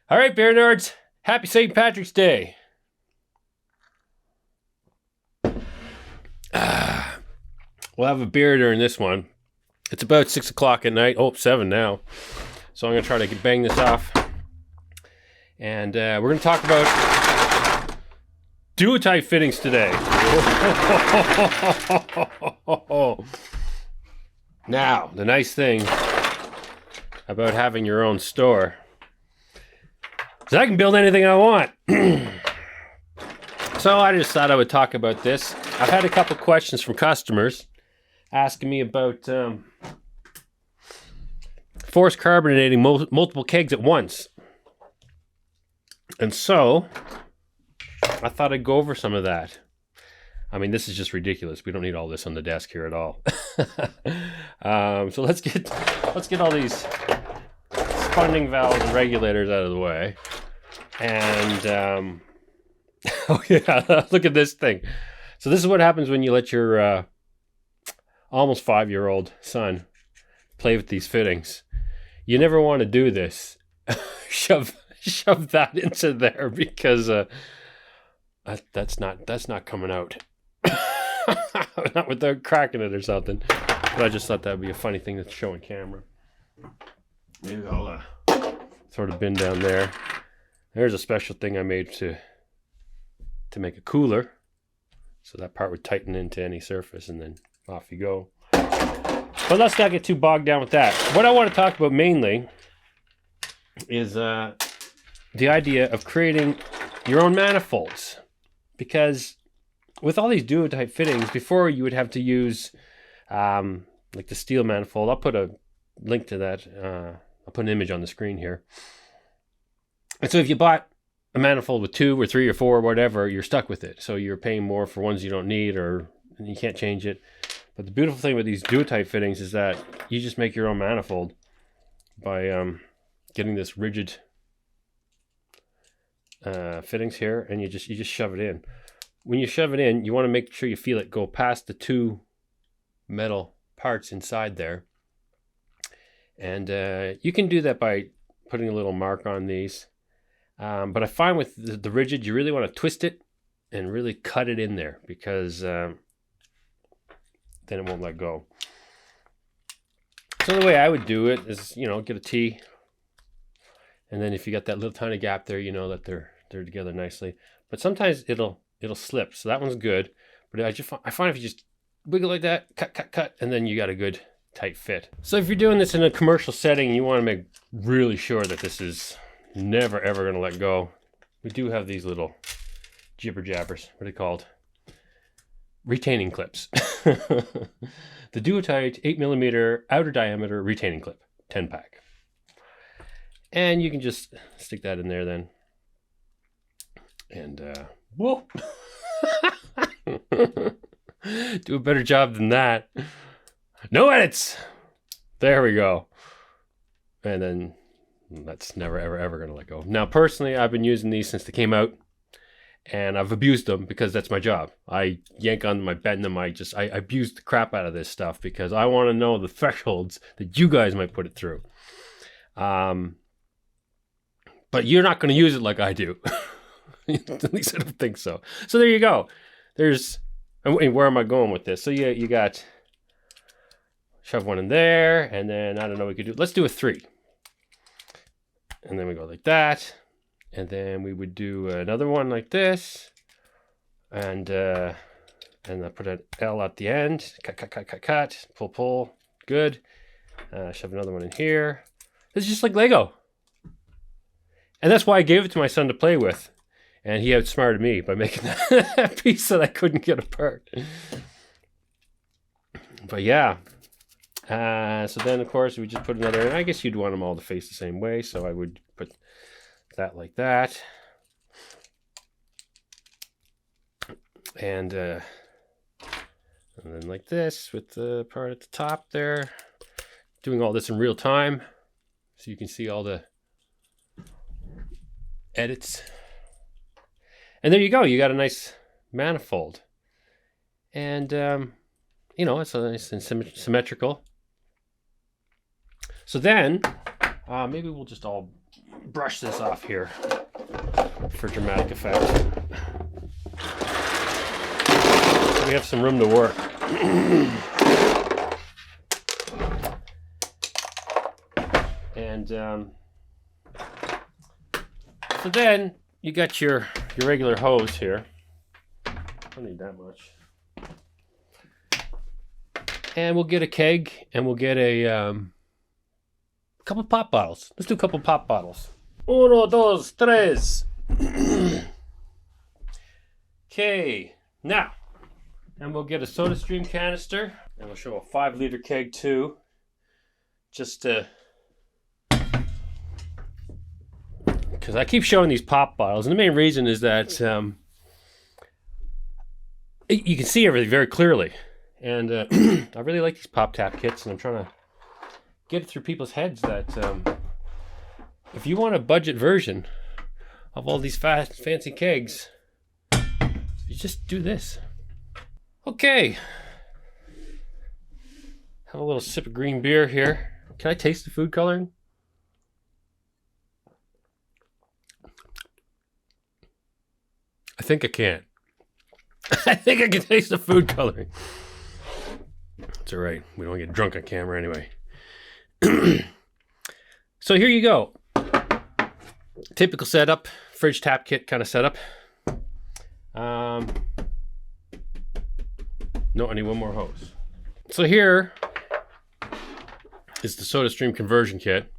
All right, beer nerds, happy St. Patrick's Day. We'll have a beer during this one. It's about 6 o'clock at night. Oh, 7 now. So I'm going to try to bang this off. And we're going to talk about Duotight fittings today. Now, the nice thing about having your own store is I can build anything I want. So I just thought I would talk about this. I've had a couple questions from customers asking me about force carbonating multiple kegs at once. And so I thought I'd go over some of that. I mean, this is just ridiculous. We don't need all this on the desk here at all. So let's get all these spunding valves and regulators out of the way. And oh yeah, look at this thing. So this is what happens when you let your almost 5-year-old son play with these fittings. You never want to do this. shove that into there because that's not coming out. Not without cracking it or something. But I just thought that would be a funny thing to show on camera. Maybe I'll throw the bin down there. There's a special thing I made to make a cooler. So that part would tighten into any surface and then off you go. But let's not get too bogged down with that. What I want to talk about mainly is the idea of creating your own manifolds. Because with all these Duotight fittings, before you would have to use like the steel manifold. I'll put a link to that. I'll put an image on the screen here. And so if you bought a manifold with 2 or 3 or 4 or whatever, you're stuck with it. So you're paying more for ones you don't need or you can't change it. But the beautiful thing with these Duotight fittings is that you just make your own manifold by getting this rigid fittings here, and you just shove it in. When you shove it in, you want to make sure you feel it go past the 2 metal parts inside there. And you can do that by putting a little mark on these. But I find with the rigid, you really want to twist it and really cut it in there because then it won't let go. So the way I would do it is, get a T. And then if you got that little tiny gap there, you know that they're together nicely. But sometimes it'll slip. So that one's good. But I find if you just wiggle like that, cut, and then you got a good tight fit. So if you're doing this in a commercial setting, you want to make really sure that this is never ever going to let go. We do have these little jibber jabbers. What are they called? Retaining clips. The Duotight 8mm outer diameter retaining clip, 10-pack. And you can just stick that in there then. And whoa. Do a better job than that. No edits. There we go. And then that's never ever going to let go. Now personally, I've been using these since they came out, and I've abused them because that's my job. I yank on them, I bend them, I abuse the crap out of this stuff because I want to know the thresholds that you guys might put it through. But you're not going to use it like I do. At least I don't think so. So there you go. And where am I going with this? So you got shove one in there, and then I don't know what we could do. Let's do a 3. And then we go like that. And then we would do another one like this. And I put an L at the end. Cut. Pull. Good. Shove another one in here. It's just like Lego. And that's why I gave it to my son to play with. And he outsmarted me by making that piece that I couldn't get apart. But yeah. So then, of course, we just put another, and I guess you'd want them all to face the same way. So I would put that like that. And then like this with the part at the top there. Doing all this in real time. So you can see all the edits. And there you go. You got a nice manifold. And, it's a nice and symmetrical. So then, maybe we'll just all brush this off here for dramatic effect. We have some room to work. And so then you got your regular hose here. I don't need that much. And we'll get a keg, and we'll get a couple pop bottles. Let's do a couple pop bottles. Uno, dos, tres. Okay, now, and we'll get a SodaStream canister, and we'll show a 5-liter keg too, just to, because I keep showing these pop bottles, and the main reason is that you can see everything very clearly. And I really like these pop tap kits, and I'm trying to get it through people's heads that if you want a budget version of all these fancy kegs, you just do this. Okay. Have a little sip of green beer here. Can I taste the food coloring? I think I can. I think I can taste the food coloring. It's all right. We don't get drunk on camera anyway. So here you go. Typical setup, fridge tap kit kind of setup. No, I need one more hose. So here is the SodaStream conversion kit.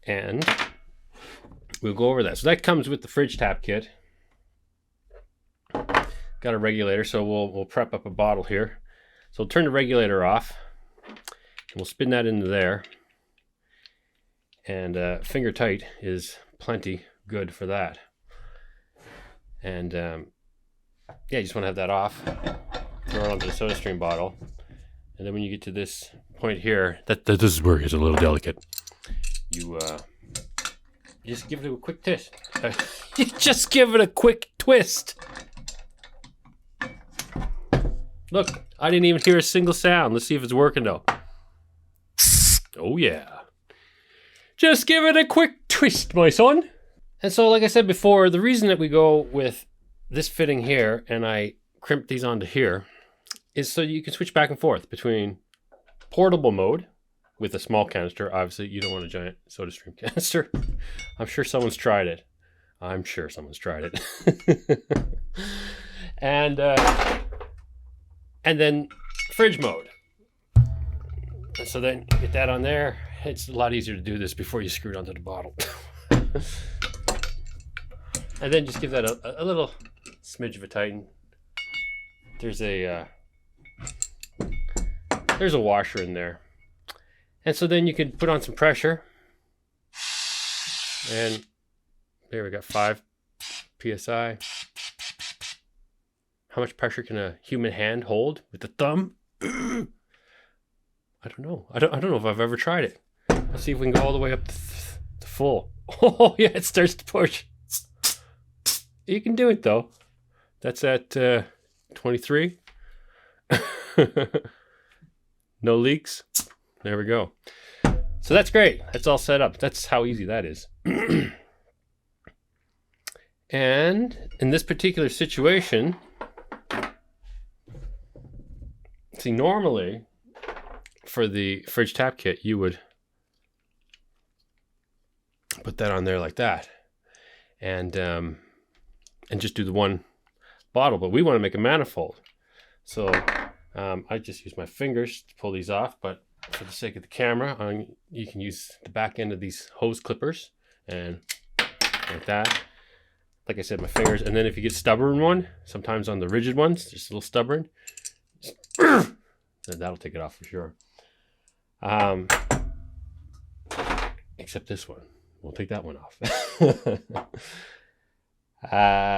And we'll go over that. So that comes with the fridge tap kit. Got a regulator, so we'll prep up a bottle here. So we'll turn the regulator off, and we'll spin that into there. And finger tight is plenty good for that. And yeah, you just want to have that off. Throw it onto the SodaStream bottle. And then when you get to this point here, this is where it gets a little delicate. You just give it a quick twist. You just give it a quick twist. Look, I didn't even hear a single sound. Let's see if it's working though. Oh yeah. Just give it a quick twist, my son. And so, like I said before, the reason that we go with this fitting here and I crimp these onto here is so you can switch back and forth between portable mode with a small canister. Obviously, you don't want a giant SodaStream canister. I'm sure someone's tried it. And then fridge mode. And so then you get that on there. It's a lot easier to do this before you screw it onto the bottle. And then just give that a little smidge of a tighten. There's a washer in there. And so then you can put on some pressure. And there we got 5 PSI. How much pressure can a human hand hold with the thumb? I don't know. I don't know if I've ever tried it. Let's see if we can go all the way up to full. Oh yeah, it starts to push. You can do it though. That's at 23. No leaks. There we go. So that's great. That's all set up. That's how easy that is. And in this particular situation, see, normally for the fridge tap kit, you would put that on there like that, and just do the one bottle. But we want to make a manifold, so I just use my fingers to pull these off. But for the sake of the camera, you can use the back end of these hose clippers and like that. Like I said, my fingers, and then if you get stubborn one, sometimes on the rigid ones, just a little stubborn, then that'll take it off for sure. Except this one, we'll take that one off.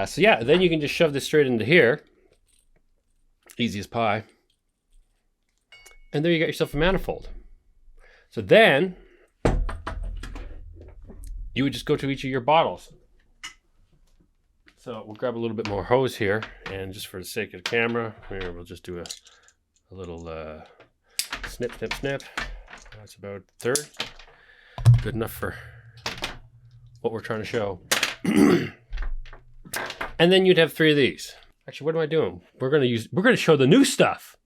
So yeah, then you can just shove this straight into here, easy as pie, and there you got yourself a manifold. So then you would just go to each of your bottles. So we'll grab a little bit more hose here, and just for the sake of the camera, here we'll just do a little snip, snip, snip. That's about a third. Good enough for what we're trying to show. And then you'd have 3 of these. Actually, what am I doing? We're gonna show the new stuff.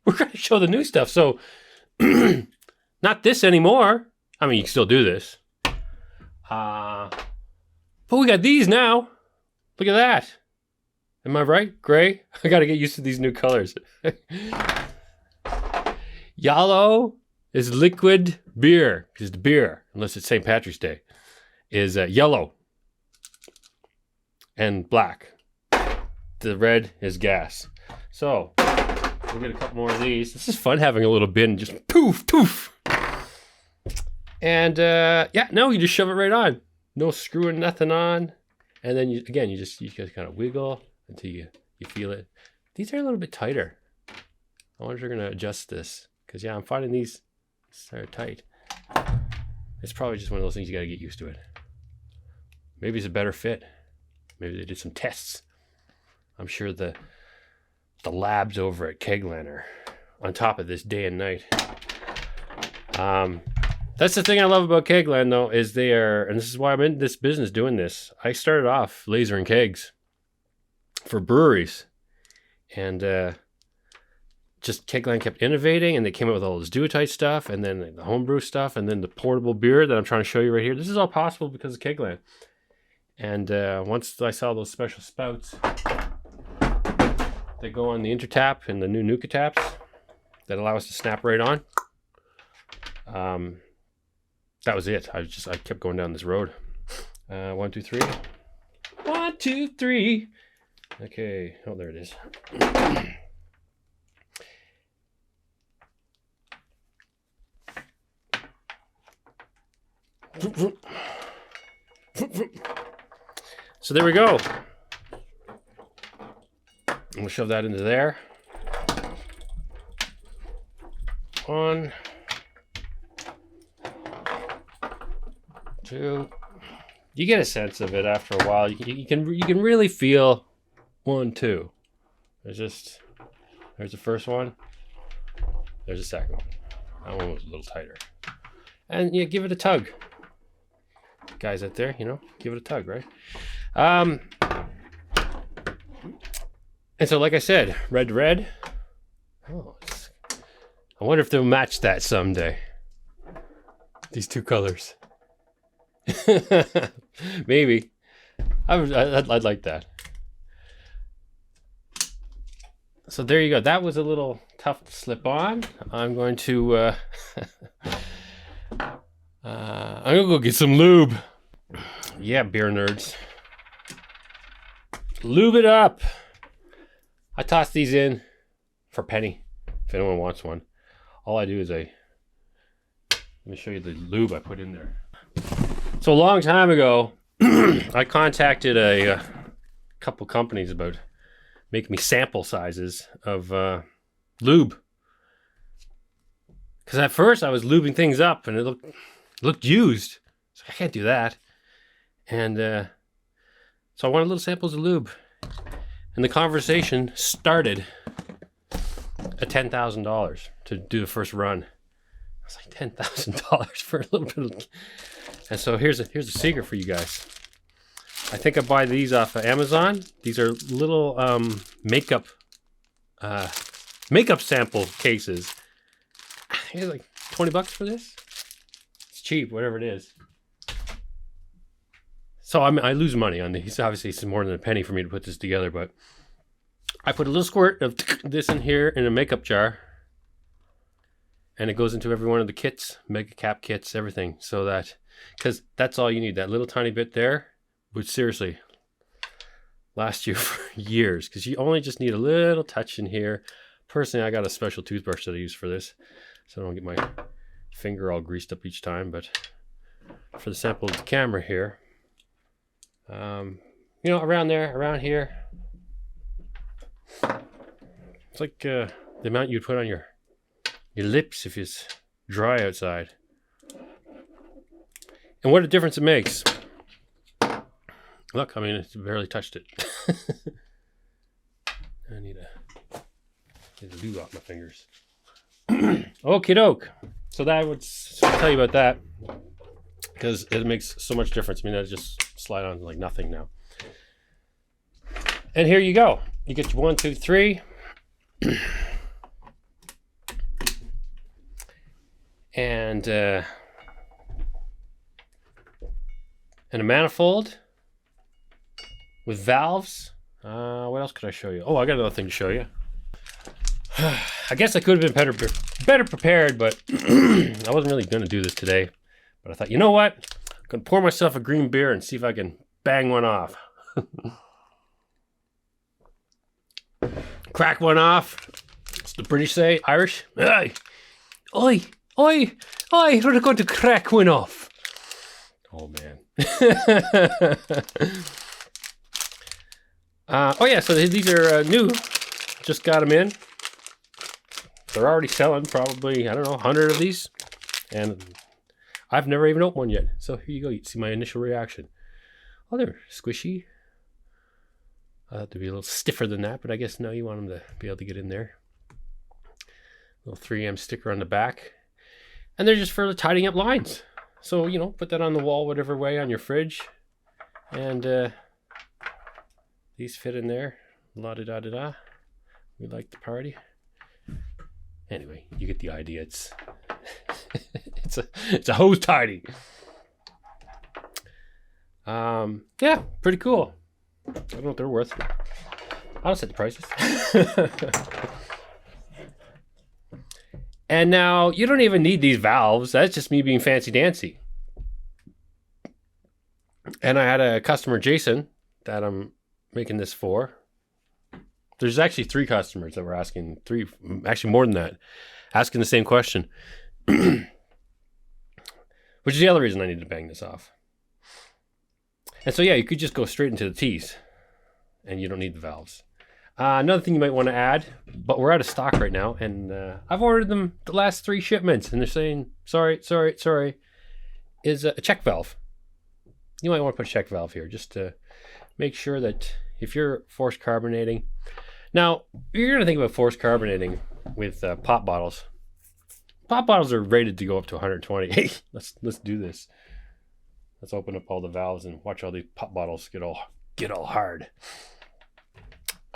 We're gonna show the new stuff. So not this anymore. I mean, you can still do this. But we got these now. Look at that. Am I right? Gray? I gotta get used to these new colors. Yellow is liquid beer. Because the beer, unless it's St. Patrick's Day, is yellow. And black. The red is gas. So, we'll get a couple more of these. This is fun having a little bin. Just poof, poof. And yeah, no, you just shove it right on. No screwing nothing on. And then, you just kind of wiggle until you feel it. These are a little bit tighter. I wonder if you're going to adjust this. Because, yeah, I'm finding these are tight. It's probably just one of those things you got to get used to it. Maybe it's a better fit. Maybe they did some tests. I'm sure the labs over at Kegland are on top of this day and night. That's the thing I love about Kegland, though, is they are, and this is why I'm in this business doing this. I started off lasering kegs for breweries, and just Kegland kept innovating, and they came up with all this Duotight stuff, and then the homebrew stuff, and then the portable beer that I'm trying to show you right here. This is all possible because of Kegland. And once I saw those special spouts that go on the intertap and the new Nuka taps that allow us to snap right on, that was it. I kept going down this road. 1, 2, 3. 1, 2, 3. Okay. Oh, there it is. So there we go. I'm gonna shove that into there. 1, 2. You get a sense of it after a while. You can really feel 1, 2. There's the first one. There's the second one. That one was a little tighter. And yeah, give it a tug. Guys out there, give it a tug, right? And so, like I said, red to red. Oh, I wonder if they'll match that someday. These 2 colors. Maybe. I'd like that. So there you go. That was a little tough to slip on. I'm going to I'm gonna go get some lube. Yeah, beer nerds. Lube it up. I toss these in for a penny if anyone wants one. All I do is let me show you the lube I put in there. So a long time ago, I contacted a couple companies about making me sample sizes of lube. Because at first I was lubing things up and it looked used. So I can't do that. And so I wanted little samples of lube. And the conversation started at $10,000 to do the first run. I was like, $10,000 for a little bit of... And so here's a secret for you guys. I think I buy these off of Amazon. These are little makeup sample cases. Here's like $20 for this. It's cheap, whatever it is. So I lose money on these. Obviously, it's more than a penny for me to put this together, but I put a little squirt of this in here in a makeup jar, and it goes into every one of the kits, mega cap kits, everything, so that, because that's all you need. That little tiny bit there would seriously last you for years, because you only just need a little touch in here. Personally, I got a special toothbrush that I use for this, so I don't get my finger all greased up each time. But for the sample of the camera here, around there, around here, it's like the amount you'd put on your lips if it's dry outside. And what a difference it makes. Look, I mean, it's barely touched it. I need to lube off my fingers. Okie doke. So that would tell you about that. because it makes so much difference. I mean, I just slide on like nothing now. And here you go. You get your 1, 2, 3. And a manifold with valves. What else could I show you? Oh, I got another thing to show you. I guess I could have been better prepared, but I wasn't really going to do this today. But I thought, you know what? I'm going to pour myself a green beer and see if I can bang one off. Crack one off. What's the British say? Irish? Aye. Oi, oi, oi, we're going to crack one off. Oh, man. Oh, yeah, so these are new. Just got them in. They're already selling probably, I don't know, 100 of these. And I've never even opened one yet. So here you go. You can see my initial reaction. Oh, they're squishy. I thought they'd be a little stiffer than that, but I guess no, you want them to be able to get in there. Little 3M sticker on the back. And they're just for tidying up lines. So, you know, put that on the wall whatever way on your fridge. And these fit in there. La-da-da-da-da. We like the party. Anyway, you get the idea. It's it's a hose tidy. Yeah, pretty cool. I don't know what they're worth. I'll set the prices. And now you don't even need these valves. That's just me being fancy dancy. And I had a customer, Jason, that I'm making this for. There's actually 3 customers that were asking, 3, actually more than that, asking the same question. Which is the other reason I need to bang this off. And so, yeah, you could just go straight into the T's and you don't need the valves. Another thing you might want to add, but we're out of stock right now, and I've ordered them the last 3 shipments, and they're saying, sorry, is a check valve. You might want to put a check valve here just to make sure that if you're forced carbonating. Now, you're going to think about forced carbonating with pop bottles. Pop bottles are rated to go up to 120. Hey, let's do this. Let's open up all the valves and watch all these pop bottles get all hard.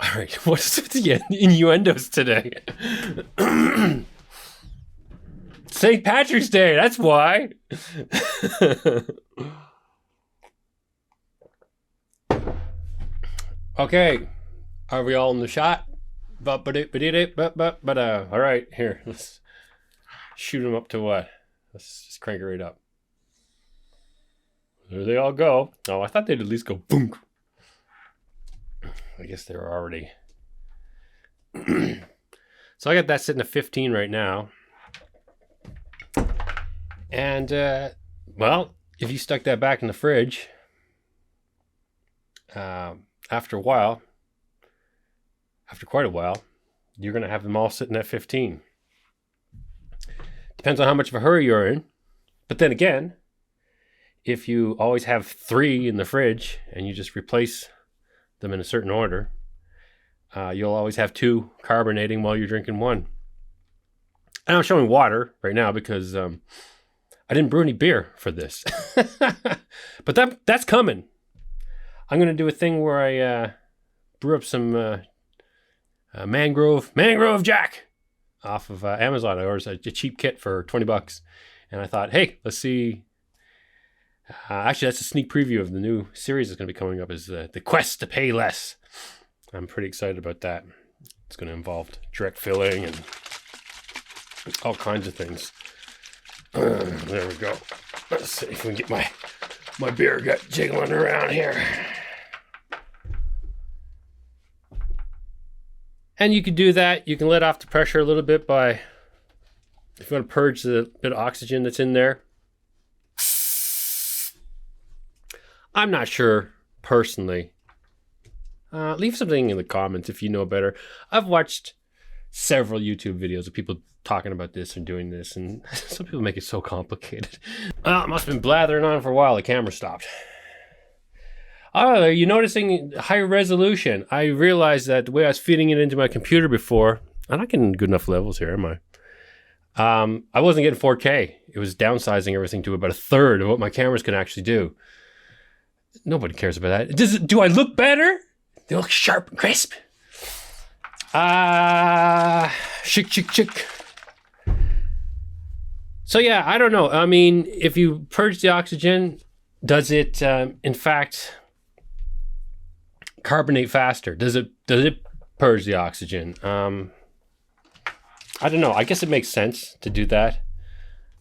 All right, what's with the innuendos today? St. Patrick's Day, that's why. Okay, are we all in the shot? All right, here, let's shoot them up to what? Let's just crank it right up. There they all go. Oh, I thought they'd at least go boom. I guess they were already. So I got that sitting at 15 right now. And, well, if you stuck that back in the fridge, after quite a while, you're going to have them all sitting at 15. Depends on how much of a hurry you're in. But then again, if you always have 3 in the fridge and you just replace them in a certain order, you'll always have 2 carbonating while you're drinking 1. And I'm showing water right now because I didn't brew any beer for this. But that's coming. I'm going to do a thing where I brew up some mangrove Jack off of Amazon. I ordered a cheap kit for $20. And I thought, hey, let's see. Actually, that's a sneak preview of the new series that's going to be coming up, is the Quest to Pay Less. I'm pretty excited about that. It's going to involve direct filling and all kinds of things. There we go. Let's see if we can get my beer gut jiggling around here. And you can do that. You can let off the pressure a little bit by, if you want to purge the bit of oxygen that's in there. I'm not sure, personally. Leave something in the comments if you know better. I've watched several YouTube videos of people talking about this and doing this, and some people make it so complicated. Well, it must have been blathering on for a while. The camera stopped. Oh, are you noticing higher resolution? I realized that the way I was feeding it into my computer before, and I can good enough levels here, am I? I wasn't getting 4K. It was downsizing everything to about a third of what my cameras can actually do. Nobody cares about that. Do I look better? They look sharp and crisp. Chick. So yeah, I don't know. I mean, if you purge the oxygen, does it in fact carbonate faster? Does it purge the oxygen? I don't know. I guess it makes sense to do that.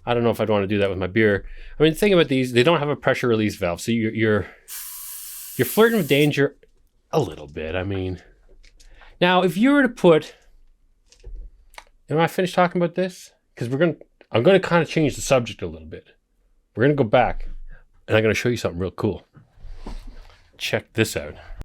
I don't know if I'd want to do that with my beer. I mean, the thing about these, they don't have a pressure release valve, so you're flirting with danger a little bit. I mean, now if you were to put, am I finished talking about this? Because I'm gonna kind of change the subject a little bit. We're gonna go back, and I'm gonna show you something real cool. Check this out.